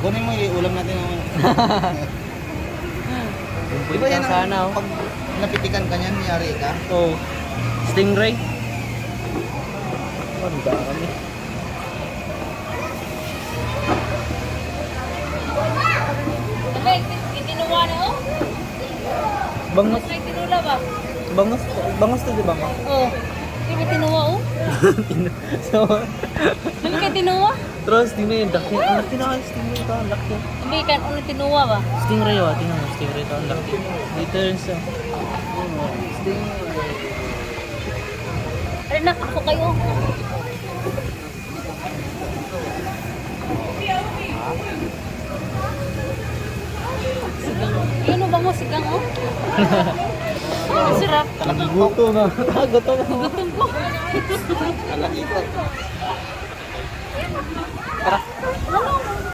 Kunin mo yung ulam natin naman. Di ba yan sana, oh. pag napitikan ka niyan, yari ka? Oh. Stingray. Ang dami. Tinuwa na oh. Bangos. May tinula ba? Bangos. Bangos to, di ba, ma? Oh. Di ba tinuwa oh? So, Dali kay tinuwa? Pero stingray yung laki. Ang laki na kayo stingray ito. Ang laki. Hindi kan ano tinuwa ba? Stingray, oh. Tingnan mo, stingray ito. Ang laki. Dito yun siya. Stingray. Ay nak ako kayo. Sigang. Ano ba mo sigang oh? Ang sarap. Gutom na. Gutom na. Gutom ko. Kalaki ko. Ano?